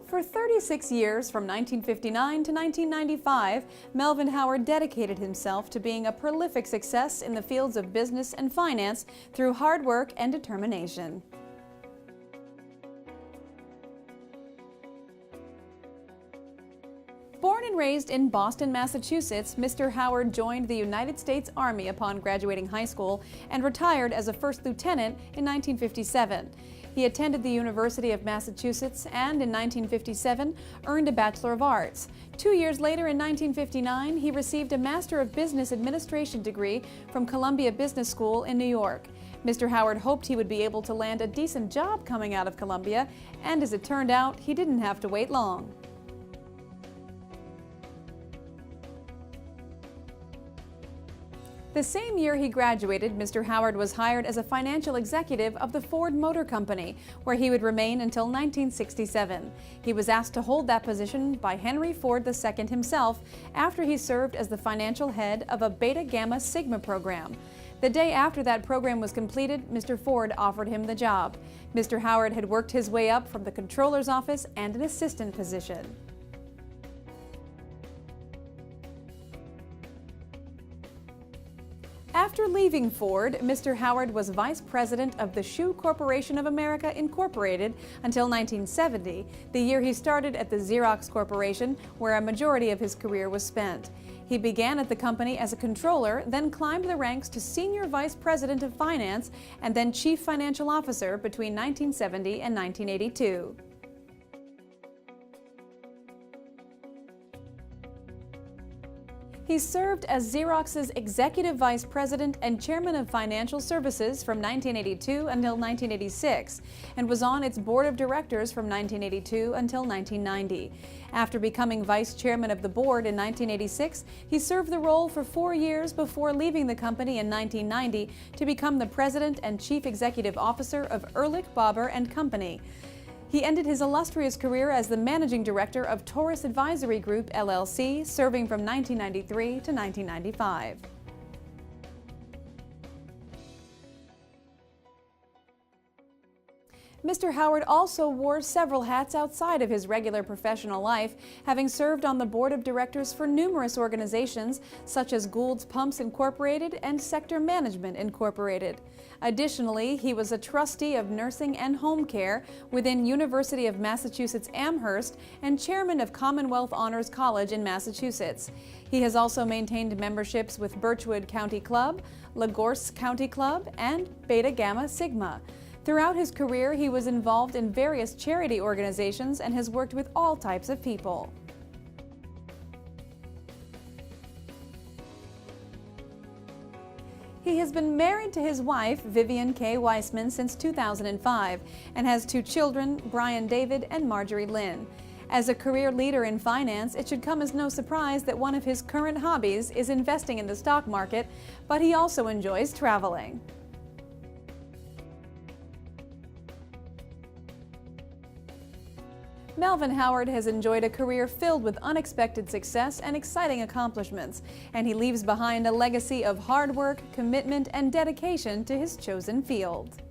For 36 years, from 1959 to 1995, Melvin Howard dedicated himself to being a prolific success in the fields of business and finance through hard work and determination. Born and raised in Boston, Massachusetts, Mr. Howard joined the United States Army upon graduating high school and retired as a first lieutenant in 1957. He attended the University of Massachusetts and, in 1957, earned a Bachelor of Arts. 2 years later, in 1959, he received a Master of Business Administration degree from Columbia Business School in New York. Mr. Howard hoped he would be able to land a decent job coming out of Columbia, and as it turned out, he didn't have to wait long. The same year he graduated, Mr. Howard was hired as a financial executive of the Ford Motor Company, where he would remain until 1967. He was asked to hold that position by Henry Ford II himself after he served as the financial head of a Beta Gamma Sigma program. The day after that program was completed, Mr. Ford offered him the job. Mr. Howard had worked his way up from the controller's office and an assistant position. After leaving Ford, Mr. Howard was vice president of the Shoe Corporation of America, Incorporated, until 1970, the year he started at the Xerox Corporation, where a majority of his career was spent. He began at the company as a controller, then climbed the ranks to senior vice president of finance, and then chief financial officer between 1970 and 1982. He served as Xerox's executive vice president and chairman of financial services from 1982 until 1986, and was on its board of directors from 1982 until 1990. After becoming vice chairman of the board in 1986, he served the role for 4 years before leaving the company in 1990 to become the president and chief executive officer of Ehrlich Bauber and Company. He ended his illustrious career as the managing director of Taurus Advisory Group, LLC, serving from 1993 to 1995. Mr. Howard also wore several hats outside of his regular professional life, having served on the board of directors for numerous organizations such as Gould's Pumps Incorporated and Sector Management Incorporated. Additionally, he was a trustee of nursing and home care within University of Massachusetts Amherst and chairman of Commonwealth Honors College in Massachusetts. He has also maintained memberships with Birchwood County Club, Lagorce County Club, and Beta Gamma Sigma. Throughout his career, he was involved in various charity organizations and has worked with all types of people. He has been married to his wife, Vivian K. Weissman, since 2005 and has 2 children, Brian David and Marjorie Lynn. As a career leader in finance, it should come as no surprise that one of his current hobbies is investing in the stock market, but he also enjoys traveling. Melvin Howard has enjoyed a career filled with unexpected success and exciting accomplishments, and he leaves behind a legacy of hard work, commitment, and dedication to his chosen field.